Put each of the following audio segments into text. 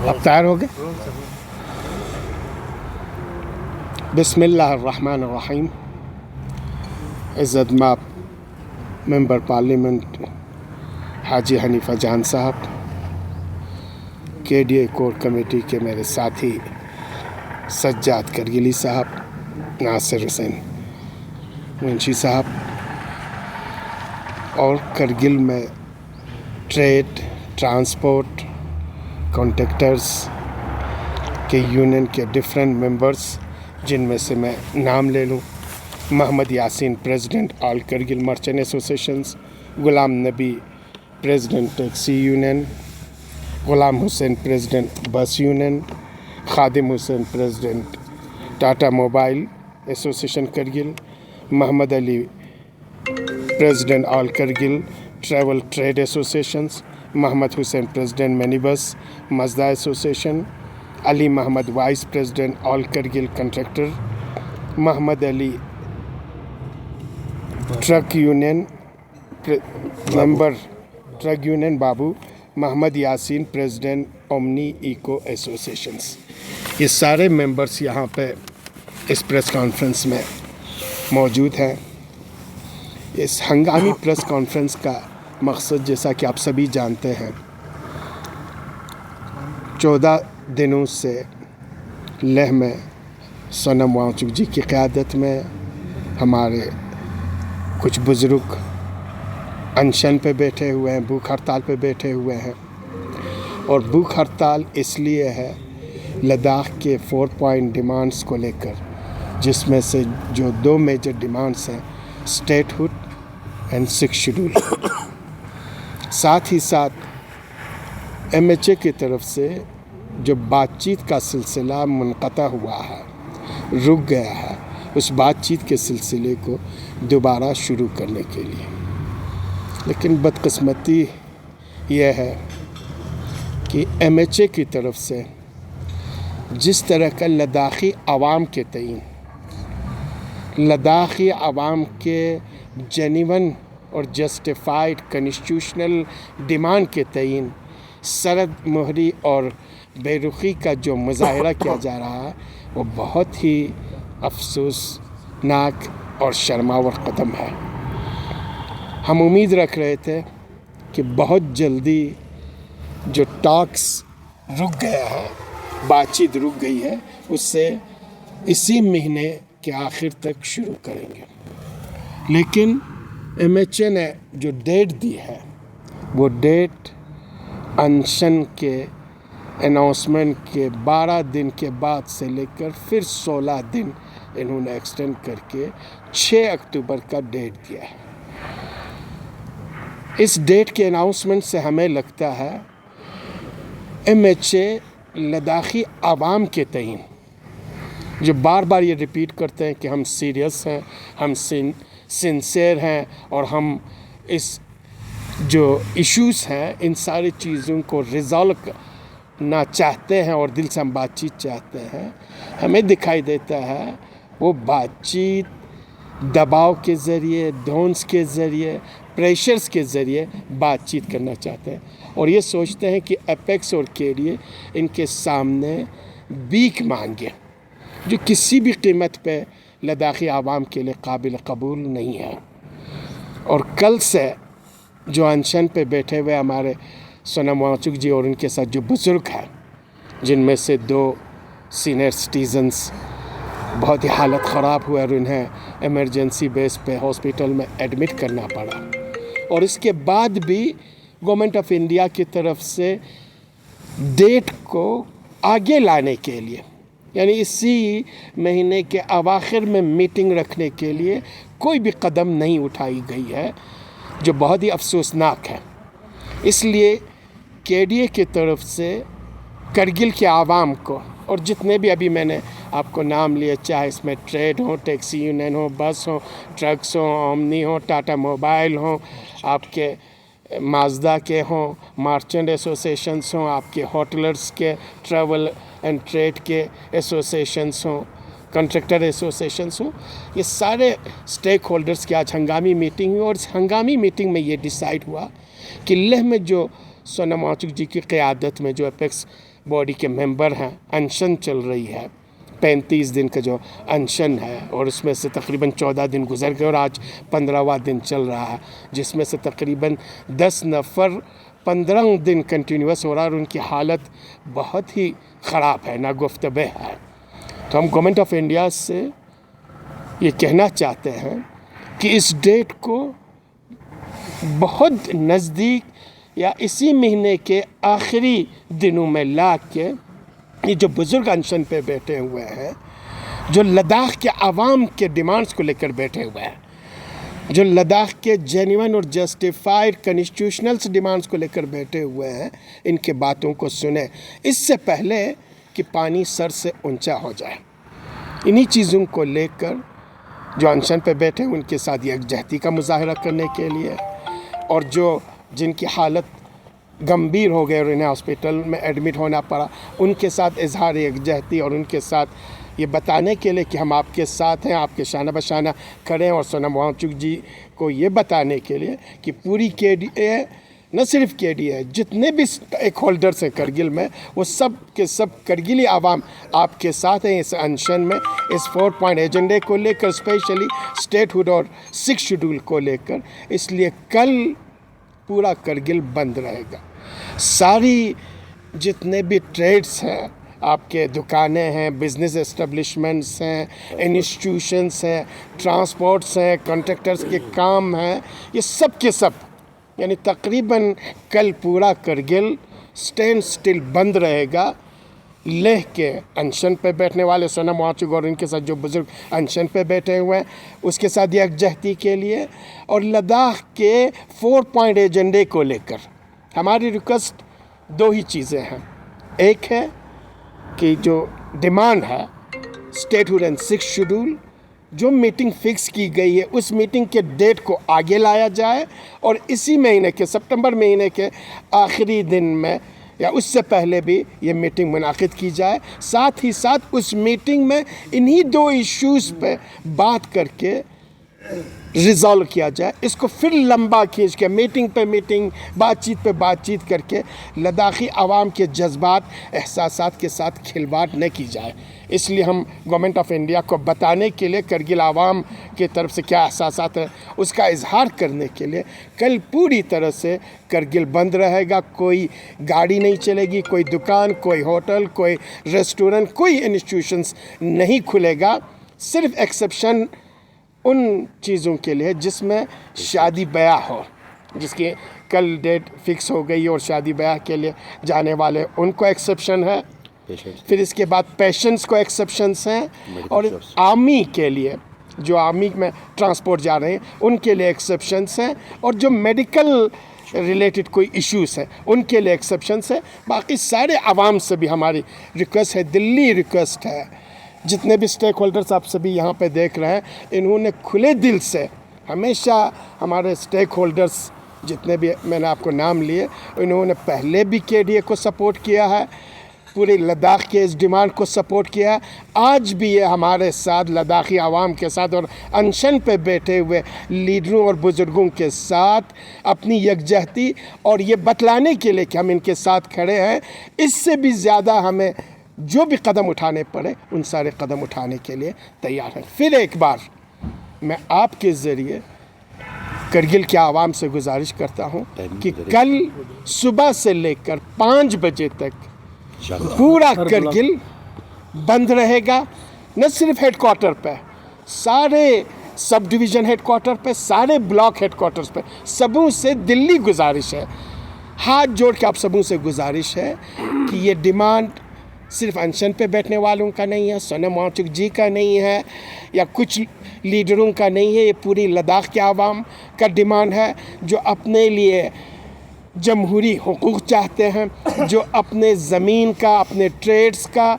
अब तैयार हो गए। बिस्मिल्लाहिर्रहमानिर्रहीम। इज़्ज़त माब मेंबर पार्लियामेंट हाजी हनीफा जान साहब, KDA कोर कमेटी के मेरे साथी सज्जाद करगिली साहब, नासिर हुसैन मुंशी साहब, और करगिल में ट्रेड, ट्रांसपोर्ट, कॉन्ट्रैक्टर्स के यूनियन के डिफरेंट मेंबर्स, जिनमें से मैं नाम ले लूँ: Mohammad Yasin, president all Kargil merchant associations; Ghulam Nabi, president taxi union; Ghulam Hussain, president bus union; Khadim Hussain, president Tata mobile association Kargil; Mohammad Ali, president all Kargil travel trade associations; Mohammad Hussain, president mini bus Mazda association; Ali Mohammad, vice president all Kargil contractor; Mohammad Ali, truck union member, truck union Babu; Mohammad Yasin, president Omni Eeco associations. ये सारे members यहाँ पे इस press conference में मौजूद हैं। इस हंगामी प्रेस कॉन्फ्रेंस का मकसद, जैसा कि आप सभी जानते हैं, 14 दिनों से लेह में सोनम वांगचुक जी की क़यादत में हमारे कुछ बुज़ुर्ग अनशन पे बैठे हुए हैं, भूख हड़ताल पे बैठे हुए हैं। और भूख हड़ताल इसलिए है लद्दाख के 4 पॉइंट डिमांड्स को लेकर, जिसमें से जो 2 मेजर डिमांड्स हैं, स्टेटहुड एंड 6 शेड्यूल। साथ ही साथ MHA की तरफ से जो बातचीत का सिलसिला मुनक़ता हुआ है, रुक गया है, उस बातचीत के सिलसिले को दोबारा शुरू करने के लिए। लेकिन बदकिस्मती यह है कि MHA की तरफ से जिस तरह का लद्दाखी आवाम के तईन, लद्दाखी आवाम के जेन्युइन और जस्टिफाइड कॉन्स्टिट्यूशनल डिमांड के तईन सरद मोहरी और बेरुखी का जो मुजाहरा किया जा रहा है, वो बहुत ही अफसोसनाक और शर्मावर कदम है। हम उम्मीद रख रहे थे कि बहुत जल्दी जो टॉक्स रुक गया है, बातचीत रुक गई है, उससे इसी महीने के आखिर तक शुरू करेंगे। लेकिन MHA ने जो डेट दी है, वो डेट अनशन के अनाउंसमेंट के 12 दिन के बाद से लेकर फिर 16 दिन इन्होंने एक्सटेंड करके 6 अक्टूबर का डेट दिया है। इस डेट के अनाउंसमेंट से हमें लगता है MHA लद्दाखी आवाम के तईन, जो बार बार ये रिपीट करते हैं कि हम सीरियस हैं, हम सिंसियर हैं, और हम इस जो इश्यूज़ हैं, इन सारी चीज़ों को रिज़ॉल्व करना चाहते हैं और दिल से हम बातचीत चाहते हैं, हमें दिखाई देता है वो बातचीत दबाव के ज़रिए, धौंस के ज़रिए, प्रेशर्स के ज़रिए बातचीत करना चाहते हैं, और ये सोचते हैं कि एपेक्स और KDA इनके सामने भीख मांगे, जो किसी भी कीमत पे लद्दाखी आवाम के लिए काबिल कबूल नहीं है। और कल से जो अनशन पे बैठे हुए हमारे सोनम वांगचुक जी और उनके साथ जो बुज़ुर्ग हैं, जिनमें से 2 सीनियर सिटीजन्स बहुत ही हालत ख़राब हुआ और उन्हें इमरजेंसी बेस पे हॉस्पिटल में एडमिट करना पड़ा, और इसके बाद भी गवर्नमेंट ऑफ इंडिया की तरफ से डेट को आगे लाने के लिए, यानी इसी महीने के अवाखिर में मीटिंग रखने के लिए कोई भी कदम नहीं उठाई गई है, जो बहुत ही अफसोसनाक है। इसलिए KDA की तरफ से करगिल के आवाम को, और जितने भी अभी मैंने आपको नाम लिए, चाहे इसमें ट्रेड हो, टैक्सी यूनियन हो, बस हो, ट्रक्स हो, ओमनी हो, टाटा मोबाइल हो, आपके माजदा के हों, मर्चेंट एसोसिएशंस हों, आपके होटलर्स के, ट्रैवल एंड ट्रेड के एसोसिएशंस हों, कॉन्ट्रैक्टर एसोसिएशंस हों, ये सारे स्टेक होल्डर्स की आज हंगामी मीटिंग हुई, और इस हंगामी मीटिंग में ये डिसाइड हुआ कि लेह में जो सोनम वांगचुक जी की क़यादत में जो अपेक्स बॉडी के मेंबर हैं, अनशन चल रही है, 35 दिन का जो अनशन है, और उसमें से तकरीबन 14 दिन गुजर गए और आज 15वां दिन चल रहा है, जिसमें से तकरीबन 10 नफ़र 15 दिन कंटिन्यूस हो रहा है और उनकी हालत बहुत ही ख़राब है, नागुफ्तबे है। तो हम गवर्नमेंट ऑफ इंडिया से ये कहना चाहते हैं कि इस डेट को बहुत नज़दीक या इसी महीने के आखिरी दिनों में ला के ये जो बुज़ुर्ग अनशन पे बैठे हुए हैं, जो लद्दाख के आवाम के डिमांड्स को लेकर बैठे हुए हैं, जो लद्दाख के जेन्युइन और जस्टिफाइड कॉन्स्टिट्यूशनल डिमांड्स को लेकर बैठे हुए हैं, इनके बातों को सुने इससे पहले कि पानी सर से ऊंचा हो जाए। इन्हीं चीज़ों को लेकर जो अनशन पे बैठे हैं उनके साथ यकजहती का मुजाहरा करने के लिए, और जो जिनकी हालत गंभीर हो गए और इन्हें हॉस्पिटल में एडमिट होना पड़ा, उनके साथ इजहार यकजहती और उनके साथ ये बताने के लिए कि हम आपके साथ हैं, आपके शाना बशाना खड़े हैं, और सोनम वांगचुक जी को ये बताने के लिए कि पूरी KDA, न सिर्फ KDA, जितने भी स्टेक होल्डर्स हैं करगिल में, वो सब के सब करगिली आवाम आपके साथ हैं इस अनशन में, इस 4 पॉइंट एजेंडे को लेकर, स्पेशली स्टेटहुड और 6 शेड्यूल को लेकर। इसलिए कल पूरा करगिल बंद रहेगा। सारी जितने भी ट्रेड्स हैं, आपके दुकानें हैं, बिजनेस एस्टेब्लिशमेंट्स हैं, इंस्टीट्यूशंस हैं, ट्रांसपोर्ट्स हैं, कॉन्ट्रैक्टर्स के काम हैं, ये सब के सब यानी तकरीबन कल पूरा करगिल स्टैंड स्टिल बंद रहेगा। लेह के अनशन पे बैठने वाले सोनम वांगचुक और इनके साथ जो बुज़ुर्ग अनशन पे बैठे हुए हैं, उसके साथ यकजहती के लिए, और लद्दाख के 4 पॉइंट एजेंडे को लेकर हमारी रिक्वेस्ट 2 ही चीज़ें हैं। एक है कि जो डिमांड है स्टेटहुड एंड 6 शेड्यूल, जो मीटिंग फिक्स की गई है उस मीटिंग के डेट को आगे लाया जाए और इसी महीने के सितंबर महीने के आखिरी दिन में या उससे पहले भी ये मीटिंग मुनाकिद की जाए। साथ ही साथ उस मीटिंग में इन्हीं 2 इश्यूज़ पे बात करके रिज़ॉल्व किया जाए। इसको फिर लंबा खींच के मीटिंग पे मीटिंग, बातचीत पे बातचीत करके लद्दाखी आवाम के जज्बात, एहसासात के साथ खिलवाड़ न की जाए। इसलिए हम गवर्नमेंट ऑफ इंडिया को बताने के लिए, करगिल आवाम की तरफ से क्या एहसासात है उसका इजहार करने के लिए कल पूरी तरह से करगिल बंद रहेगा। कोई गाड़ी नहीं चलेगी, कोई दुकान, कोई होटल, कोई रेस्टोरेंट, कोई इंस्टीट्यूशंस नहीं खुलेगा। सिर्फ एक्सेप्शन उन चीज़ों के लिए जिसमें शादी ब्याह हो, जिसकी कल डेट फिक्स हो गई और शादी ब्याह के लिए जाने वाले उनको एक्सेप्शन है। फिर इसके बाद पेशेंट्स को एक्सेप्शंस हैं, और आर्मी के लिए, जो आर्मी में ट्रांसपोर्ट जा रहे हैं उनके लिए एक्सेप्शंस हैं, और जो मेडिकल रिलेटेड कोई इश्यूज़ हैं उनके लिए एक्सेप्शंस है। बाकी सारे आवाम से भी हमारी रिक्वेस्ट है, दिल्ली रिक्वेस्ट है, जितने भी स्टेक होल्डर्स आप सभी यहाँ पे देख रहे हैं, इन्होंने खुले दिल से हमेशा हमारे स्टेक होल्डर्स जितने भी मैंने आपको नाम लिए, इन्होंने पहले भी KDA को सपोर्ट किया है, पूरे लद्दाख के इस डिमांड को सपोर्ट किया है। आज भी ये हमारे साथ लद्दाखी आवाम के साथ और अनशन पे बैठे हुए लीडरों और बुज़ुर्गों के साथ अपनी यकजहती और ये बतलाने के लिए कि हम इनके साथ खड़े हैं। इससे भी ज़्यादा हमें जो भी कदम उठाने पड़े उन सारे कदम उठाने के लिए तैयार हैं। फिर एक बार मैं आपके ज़रिए करगिल के आवाम से गुजारिश करता हूँ कि कल सुबह से लेकर 5 बजे तक पूरा करगिल बंद रहेगा। न सिर्फ हेडक्वार्टर पे, सारे सब डिवीज़न हेडक्वार्टर पे, सारे ब्लॉक हेडक्वार्टर्स पे, सबों से दिल्ली गुजारिश है, हाथ जोड़ के आप सबों से गुजारिश है कि ये डिमांड सिर्फ अनशन पे बैठने वालों का नहीं है, सोनम वांगचुक जी का नहीं है या कुछ लीडरों का नहीं है, ये पूरी लद्दाख के आवाम का डिमांड है, जो अपने लिए जमहूरी हुकूक चाहते हैं, जो अपने ज़मीन का, अपने ट्रेड्स का,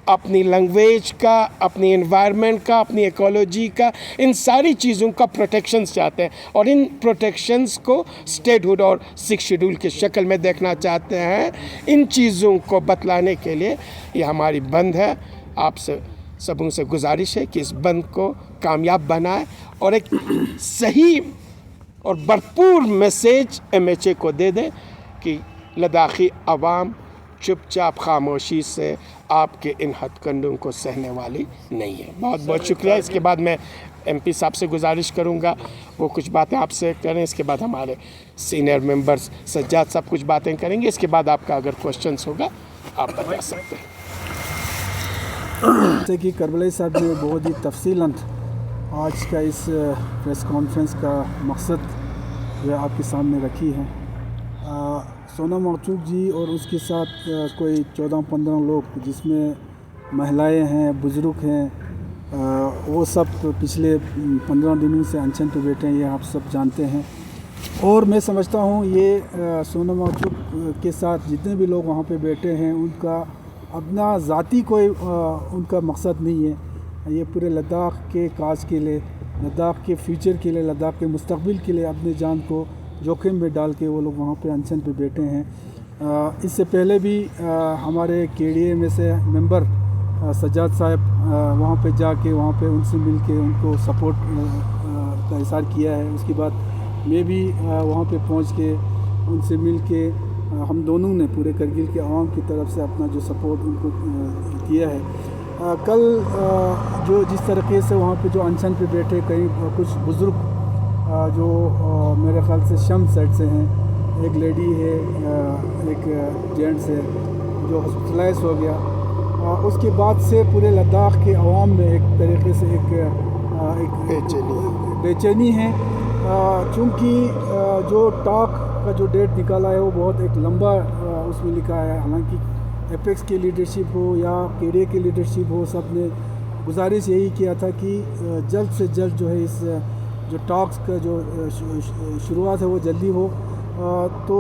अपनी लैंग्वेज का, अपनी एनवायरनमेंट का, अपनी इकोलॉजी का, इन सारी चीज़ों का प्रोटेक्शंस चाहते हैं और इन प्रोटेक्शंस को स्टेटहुड और 6 शेड्यूल की शक्ल में देखना चाहते हैं। इन चीज़ों को बतलाने के लिए ये हमारी बंद है। आपसे सबों से गुजारिश है कि इस बंद को कामयाब बनाए और एक सही और भरपूर मैसेज MHA को दे दें कि लद्दाखी अवाम चुपचाप खामोशी से आपके इन हथकंडों को सहने वाली नहीं है। बहुत बहुत शुक्रिया। इसके बाद मैं MP साहब से गुजारिश करूंगा वो कुछ बातें आपसे करें। इसके बाद हमारे सीनियर मेंबर्स सज्जाद साहब कुछ बातें करेंगे। इसके बाद आपका अगर क्वेश्चंस होगा आप बता सकते हैं। जैसे कि करबलाई साहब ने बहुत ही तफसीलन आज का इस प्रेस कॉन्फ्रेंस का मकसद जो है आपके सामने रखी है। सोनम मरचूक जी और उसके साथ कोई 14-15 लोग जिसमें महिलाएं हैं, बुज़ुर्ग हैं, वो सब पिछले 15 दिनों से अनशन पे बैठे हैं, ये आप सब जानते हैं। और मैं समझता हूँ ये सोनम मरचूक के साथ जितने भी लोग वहाँ पे बैठे हैं उनका अपना ज़ाती कोई उनका मकसद नहीं है। ये पूरे लद्दाख के काज के लिए, लद्दाख के फ्यूचर के लिए, लद्दाख के मुस्तकबिल के लिए अपने जान को जोखिम में डाल के वो लोग वहाँ पे अनशन पे बैठे हैं। इससे पहले भी हमारे KDA में से मेंबर सज्जाद साहब वहाँ पे जाके वहाँ पे उनसे मिल के उनको सपोर्ट का इज़हार किया है। उसके बाद मैं भी वहाँ पे पहुँच के उनसे मिल के हम दोनों ने पूरे करगिल के आवाम की तरफ से अपना जो सपोर्ट उनको किया है। कल जो जिस तरीके से वहाँ पे जो अनशन पे बैठे कई कुछ बुज़ुर्ग जो मेरे ख़्याल से शम साइड से हैं, एक लेडी है, एक जेंट्स है जो हॉस्पिटलाइज हो गया, उसके बाद से पूरे लद्दाख के अवाम में एक तरीके से एक बेचैनी है। चूँकि जो टॉक का जो डेट निकाला है वो बहुत एक लंबा उसमें लिखा है। हालांकि एपेक्स की लीडरशिप हो या KDA की लीडरशिप हो, सब ने गुजारिश यही किया था कि जल्द से जल्द जो है इस जो टॉक्स का जो शुरुआत है वो जल्दी हो। तो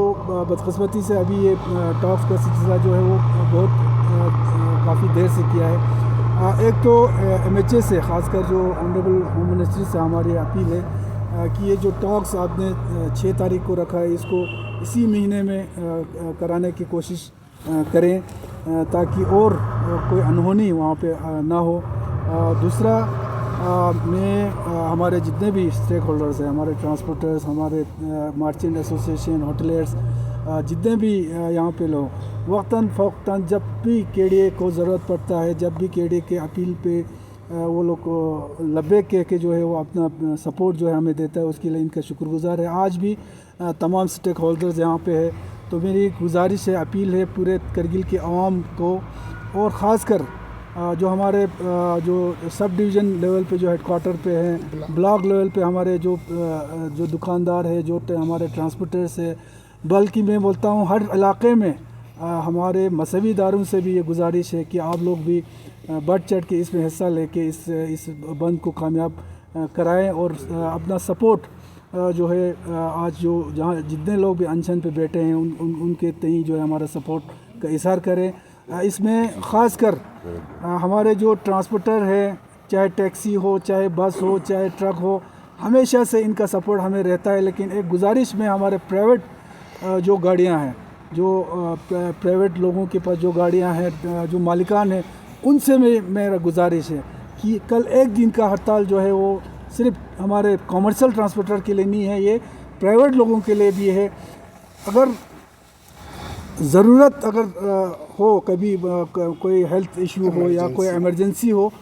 बदकिस्मती से अभी ये टॉक्स का सिलसिला जो है वो बहुत काफ़ी देर से किया है। एक तो MHA से ख़ासकर जो ऑनरेबल होम मिनिस्ट्री से हमारी अपील है कि ये जो टॉक्स आपने 6 तारीख को रखा है इसको इसी महीने में कराने की कोशिश करें ताकि और कोई अनहोनी वहाँ पे ना हो। दूसरा मैं हमारे जितने भी स्टेक होल्डर्स हैं, हमारे ट्रांसपोर्टर्स, हमारे मर्चेंट एसोसिएशन, होटलियर्स, जितने भी यहाँ पे लोग वक्तन फ़ौक़तन जब भी KDA को ज़रूरत पड़ता है, जब भी KDA के अपील पे वो लोग लब्बे कह के जो है वो अपना सपोर्ट जो है हमें देता है, उसके लिए इनका शुक्रगुज़ार है। आज भी तमाम स्टेक होल्डर्स यहाँ पे है। तो मेरी गुजारिश है, अपील है पूरे करगिल के आवाम को और ख़ासकर जो हमारे जो सब डिवीज़न लेवल पे जो हेडक्वार्टर पे हैं, ब्लॉक लेवल पे हमारे जो दुकानदार है, जो हमारे ट्रांसपोर्टर्स है, बल्कि मैं बोलता हूँ हर इलाके में हमारे मजहबी इदारों से भी ये गुजारिश है कि आप लोग भी बढ़ चढ़ के इसमें हिस्सा लेके इस बंद को कामयाब कराएं और अपना सपोर्ट जो है आज जो जहाँ जितने लोग भी अनशन पे बैठे हैं उनके तई जो है हमारा सपोर्ट का इज़हार करें। इसमें ख़ासकर हमारे जो ट्रांसपोर्टर है, चाहे टैक्सी हो, चाहे बस हो, चाहे ट्रक हो, हमेशा से इनका सपोर्ट हमें रहता है। लेकिन एक गुजारिश में हमारे प्राइवेट जो गाड़ियां हैं, जो प्राइवेट लोगों के पास जो गाड़ियां हैं, जो मालिकान हैं, उनसे मेरा गुजारिश है कि कल एक दिन का हड़ताल जो है वो सिर्फ हमारे कॉमर्शियल ट्रांसपोर्टर के लिए नहीं है, ये प्राइवेट लोगों के लिए भी है। अगर ज़रूरत हो, कभी कोई हेल्थ इशू हो या कोई इमरजेंसी हो,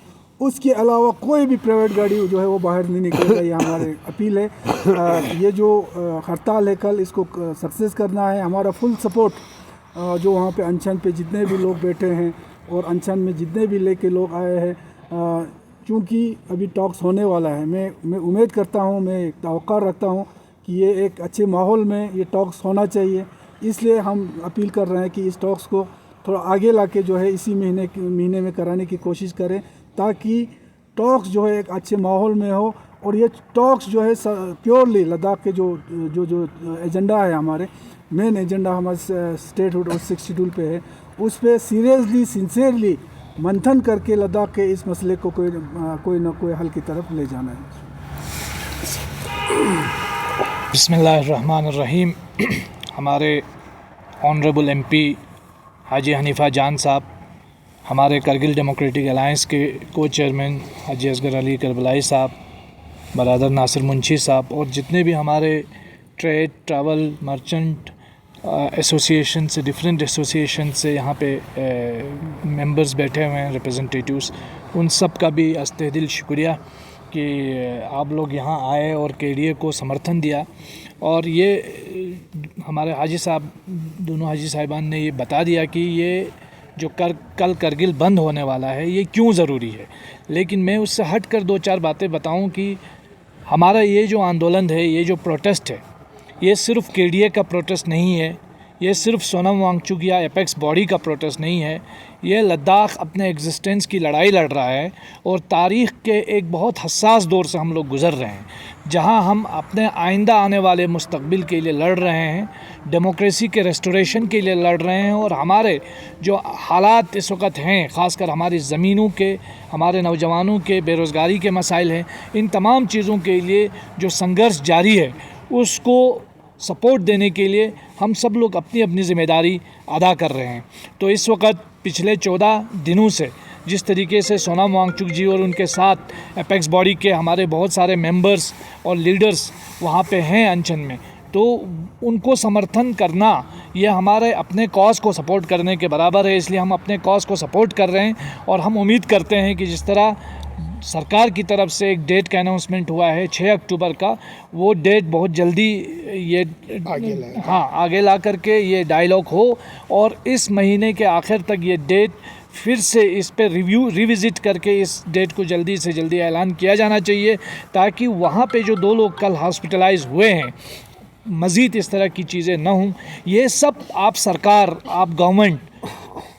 उसके अलावा कोई भी प्राइवेट गाड़ी जो है वो बाहर नहीं निकलेगा। ये हमारी अपील है। ये जो हड़ताल है कल, इसको सक्सेस करना है। हमारा फुल सपोर्ट जो वहाँ पे अनशन पे जितने भी लोग बैठे हैं और अनशन में जितने भी लेके लोग आए हैं, चूँकि अभी टॉक्स होने वाला है, मैं उम्मीद करता हूँ, मैं तवक्को रखता हूँ कि ये एक अच्छे माहौल में ये टॉक्स होना चाहिए। इसलिए हम अपील कर रहे हैं कि इस टॉक्स को थोड़ा आगे लाके जो है इसी महीने में कराने की कोशिश करें, ताकि टॉक्स जो है एक अच्छे माहौल में हो और ये टॉक्स जो है प्योरली लद्दाख के जो एजेंडा है, हमारे मेन एजेंडा हमारे स्टेटहुड और 62 पे है, उस पर सीरियसली सिंसियरली मंथन करके लद्दाख के इस मसले को कोई ना कोई हल की तरफ ले जाना है। बिस्मिल्लाहिर्रहमानिर्रहीम। हमारे ऑनरेबल MP हाजी हनीफ़ा जान साहब, हमारे करगिल डेमोक्रेटिक अलायंस के को चेयरमैन हाजी असगर अली करबलाई साहब, बरादर नासिर मुंशी साहब और जितने भी हमारे ट्रेड, ट्रैवल, मर्चेंट एसोसिएशन से, डिफरेंट एसोसिएशन से यहाँ पे मेंबर्स बैठे हुए हैं, रिप्रेजेंटेटिव्स, उन सब का भी अस्ते दिल शुक्रिया कि आप लोग यहाँ आए और KDA को समर्थन दिया। और ये हमारे हाजी साहब, दोनों हाजी साहिबान ने ये बता दिया कि ये जो कल करगिल बंद होने वाला है ये क्यों ज़रूरी है। लेकिन मैं उससे हट कर 2-4 बातें बताऊं कि हमारा ये जो आंदोलन है, ये जो प्रोटेस्ट है, ये सिर्फ KDA का प्रोटेस्ट नहीं है, ये सिर्फ सोनम वांगचुक या एपेक्स बॉडी का प्रोटेस्ट नहीं है। ये लद्दाख अपने एग्जिस्टेंस की लड़ाई लड़ रहा है और तारीख़ के एक बहुत हसास दौर से हम लोग गुज़र रहे हैं, जहां हम अपने आइंदा आने वाले मुस्तकबिल के लिए लड़ रहे हैं, डेमोक्रेसी के रेस्टोरेशन के लिए लड़ रहे हैं। और हमारे जो हालात इस वक्त हैं, ख़ासकर हमारी ज़मीनों के, हमारे नौजवानों के बेरोज़गारी के मसाइल हैं, इन तमाम चीज़ों के लिए जो संघर्ष जारी है उसको सपोर्ट देने के लिए हम सब लोग अपनी अपनी ज़िम्मेदारी अदा कर रहे हैं। तो इस वक्त पिछले 14 दिनों से जिस तरीके से सोनम वांगचुक जी और उनके साथ एपेक्स बॉडी के हमारे बहुत सारे मेंबर्स और लीडर्स वहाँ पे हैं अनशन में, तो उनको समर्थन करना ये हमारे अपने कॉज को सपोर्ट करने के बराबर है। इसलिए हम अपने कॉज को सपोर्ट कर रहे हैं और हम उम्मीद करते हैं कि जिस तरह सरकार की तरफ से एक डेट का अनाउंसमेंट हुआ है 6 अक्टूबर का, वो डेट बहुत जल्दी ये आगे ला करके ये डायलॉग हो और इस महीने के आखिर तक ये डेट फिर से इस पे रिविज़िट करके इस डेट को जल्दी से जल्दी ऐलान किया जाना चाहिए, ताकि वहाँ पे जो 2 लोग कल हॉस्पिटलाइज हुए हैं मज़ीद इस तरह की चीज़ें ना हों। ये सब आप सरकार, आप गवर्नमेंट,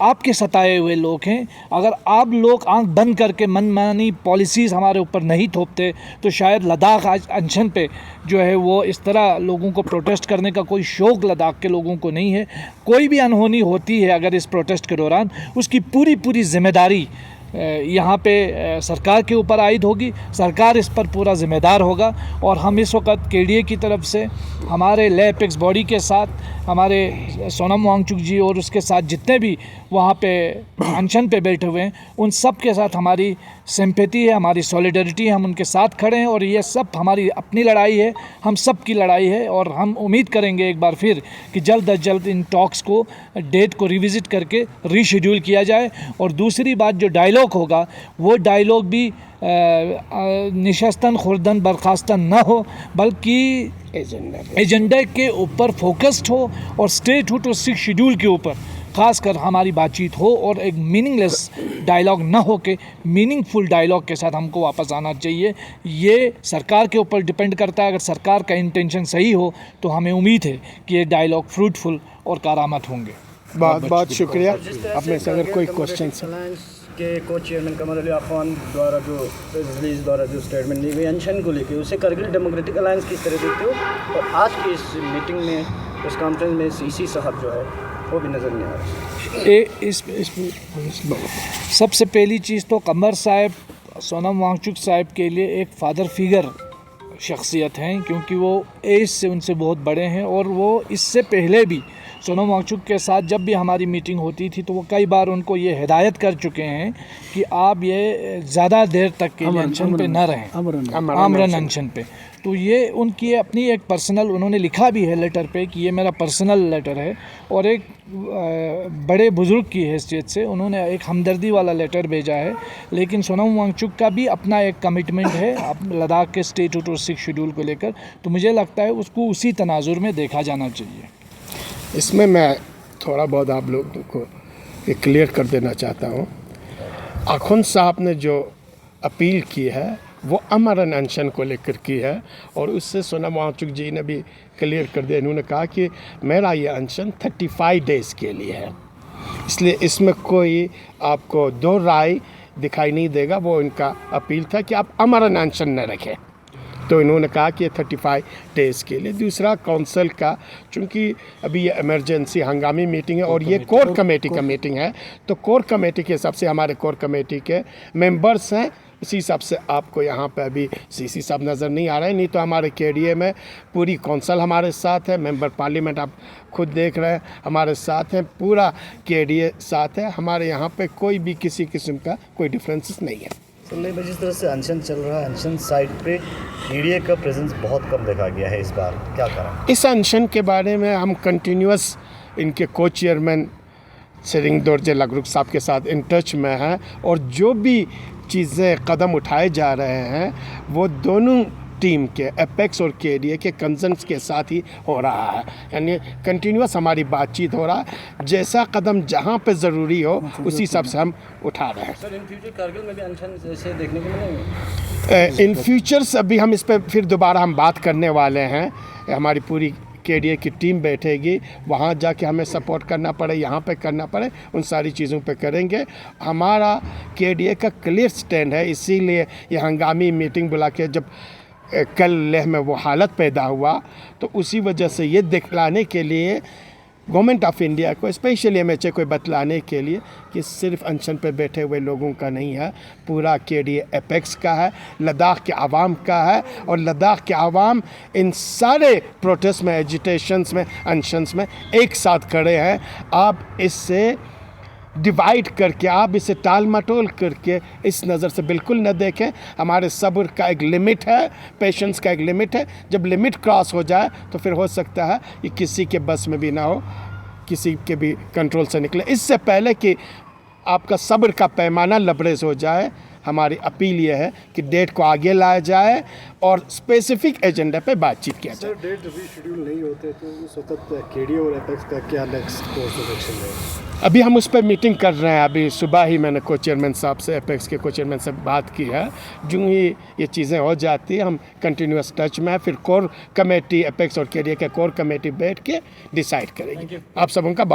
आपके सताए हुए लोग हैं। अगर आप लोग आंख बंद करके मनमानी पॉलिसीज़ हमारे ऊपर नहीं थोपते तो शायद लद्दाख आज अनशन पे जो है वो इस तरह लोगों को प्रोटेस्ट करने का कोई शौक़ लद्दाख के लोगों को नहीं है। कोई भी अनहोनी होती है अगर इस प्रोटेस्ट के दौरान, उसकी पूरी ज़िम्मेदारी यहाँ पे सरकार के ऊपर आयद होगी, सरकार इस पर पूरा ज़िम्मेदार होगा। और हम इस वक्त KDA की तरफ से हमारे एपेक्स बॉडी के साथ, हमारे सोनम वांगचुक जी और उसके साथ जितने भी वहाँ पे अनशन पे बैठे हुए हैं, उन सब के साथ हमारी सिंपैथी है, हमारी सॉलिडरिटी है, हम उनके साथ खड़े हैं। और ये सब हमारी अपनी लड़ाई है, हम सब की लड़ाई है। और हम उम्मीद करेंगे एक बार फिर कि जल्द अज जल्द इन टॉक्स को, डेट को रिविज़िट करके रीशेड्यूल किया जाए। और दूसरी बात, जो डायलॉग होगा वो डायलॉग भी निशस्तन खुर्दन बर्खास्तन न हो, बल्कि एजेंडा के ऊपर फोकस्ड हो और स्टेट हो तो 6 शेड्यूल के ऊपर खासकर हमारी बातचीत हो और एक मीनिंगलेस डायलॉग ना हो के मीनिंगफुल डायलॉग के साथ हमको वापस आना चाहिए। ये सरकार के ऊपर डिपेंड करता है। अगर सरकार का इंटेंशन सही हो तो हमें उम्मीद है कि ये डायलॉग फ्रूटफुल और कारामद होंगे। बहुत शुक्रिया। अपने से अगर कोई क्वेश्चन के को चेयरमैन कमर अली खान द्वारा जो रिलीज द्वारा जो स्टेटमेंट दी गई अनशन को लेकर, उसे करगिल डेमोक्रेटिक अलायंस किस तरह देखते हो? और आज की इस मीटिंग में, इस कॉन्फ्रेंस में CC साहब जो है वो भी नज़र नहीं आ रहा। सबसे पहली चीज़ तो कमर साहब सोनम वांगचुक साहब के लिए एक फादर फिगर शख्सियत हैं, क्योंकि वो एज से उनसे बहुत बड़े हैं। और वो इससे पहले भी सोनम वांगचुक के साथ जब भी हमारी मीटिंग होती थी तो वो कई बार उनको ये हिदायत कर चुके हैं कि आप ये ज़्यादा देर तक के अनशन पे न रहें, आमरन अनशन पे। तो ये उनकी अपनी एक पर्सनल, उन्होंने लिखा भी है लेटर पे कि ये मेरा पर्सनल लेटर है। और एक बड़े बुज़ुर्ग की हैसियत से उन्होंने एक हमदर्दी वाला लेटर भेजा है। लेकिन सोनम वांगचुक का भी अपना एक कमिटमेंट है लद्दाख के स्टेट और 6 शेड्यूल को लेकर, तो मुझे लगता है उसको उसी तनाजुर में देखा जाना चाहिए। इसमें मैं थोड़ा बहुत आप लोगों को क्लियर कर देना चाहता हूँ। अखुन साहब ने जो अपील की है वो आमरण अनशन को लेकर की है, और उससे सोनम वांगचुक जी ने भी क्लियर कर दिया। इन्होंने कहा कि मेरा ये अनशन 35 डेज़ के लिए है, इसलिए इसमें कोई आपको 2 राय दिखाई नहीं देगा। वो इनका अपील था कि आप आमरण अनशन न रखें, तो इन्होंने कहा कि 35 डेज़ के लिए। दूसरा, काउंसिल का, चूँकि अभी ये इमरजेंसी हंगामी मीटिंग है और ये कोर कमेटी का मीटिंग है, तो कोर कमेटी के हिसाब से हमारे कोर कमेटी के मेंबर्स हैं, उसी हिसाब से आपको यहाँ पे अभी CC साहब नज़र नहीं आ रहे हैं। नहीं तो हमारे KDA में पूरी काउंसिल हमारे साथ है, मेंबर पार्लियामेंट आप खुद देख रहे हैं हमारे साथ हैं, पूरा KDA साथ है। हमारे यहाँ पे कोई भी किसी किस्म का कोई डिफरेंसेस नहीं है। सुनने में जिस तरह से अनशन चल रहा है, अनशन साइट पे मीडिया का प्रेजेंस बहुत कम देखा गया है इस बार, क्या कारण? इस अनशन के बारे में हम कंटिन्यूस इनके को चेयरमैन सेरिंग दोरजे लगरुक साहब के साथ इन टच में हैं और जो भी चीज़ें कदम उठाए जा रहे हैं वो दोनों टीम के एपेक्स और केडीए के कंसर्न्स के साथ ही हो रहा है। यानी कंटिन्यूस हमारी बातचीत हो रहा है, जैसा कदम जहाँ पे ज़रूरी हो उसी हिसाब से हम उठा रहे हैं। सर इन फ्यूचर कारगिल में भी अनशन जैसे देखने को मिलेंगे? इन फ्यूचर्स अभी हम इस पर फिर दोबारा हम बात करने वाले हैं। हमारी पूरी केडीए की टीम बैठेगी, वहाँ जाके हमें सपोर्ट करना पड़े, यहाँ पे करना पड़े, उन सारी चीज़ों पे करेंगे। हमारा केडीए का क्लियर स्टैंड है, इसीलिए ये हंगामी मीटिंग बुला के जब कल लेह में वो हालत पैदा हुआ तो उसी वजह से ये दिखलाने के लिए गवर्नमेंट ऑफ इंडिया को, स्पेशली एमएचए को बतलाने के लिए कि सिर्फ अनशन पे बैठे हुए लोगों का नहीं है, पूरा केडीए एपेक्स का है, लद्दाख के आवाम का है। और लद्दाख के आवाम इन सारे प्रोटेस्ट में, एजिटेशंस में, अनशंस में एक साथ खड़े हैं। आप इससे डिवाइड करके, आप इसे टाल मटोल करके इस नज़र से बिल्कुल न देखें। हमारे सब्र का एक लिमिट है, पेशेंस का एक लिमिट है। जब लिमिट क्रॉस हो जाए तो फिर हो सकता है ये किसी के बस में भी ना हो, किसी के भी कंट्रोल से निकले। इससे पहले कि आपका सब्र का पैमाना लबरेज हो जाए, हमारी अपील ये है कि डेट को आगे लाया जाए और स्पेसिफिक एजेंडा पे बातचीत किया जाए। सर डेट अभी शेड्यूल नहीं होते तो उस वक्त केडीए और एपेक्स का क्या नेक्स्ट कोर्स ऑफ एक्शन है? अभी हम उस पर मीटिंग कर रहे हैं। अभी सुबह ही मैंने को चेयरमैन साहब से, एपेक्स के को चेयरमैन से बात की है। जो ही ये चीज़ें हो जाती है हम कंटिन्यूस टच में, फिर कोर कमेटी, एपेक्स और केडीए के कोर कमेटी बैठ के डिसाइड करेगी। आप सबों का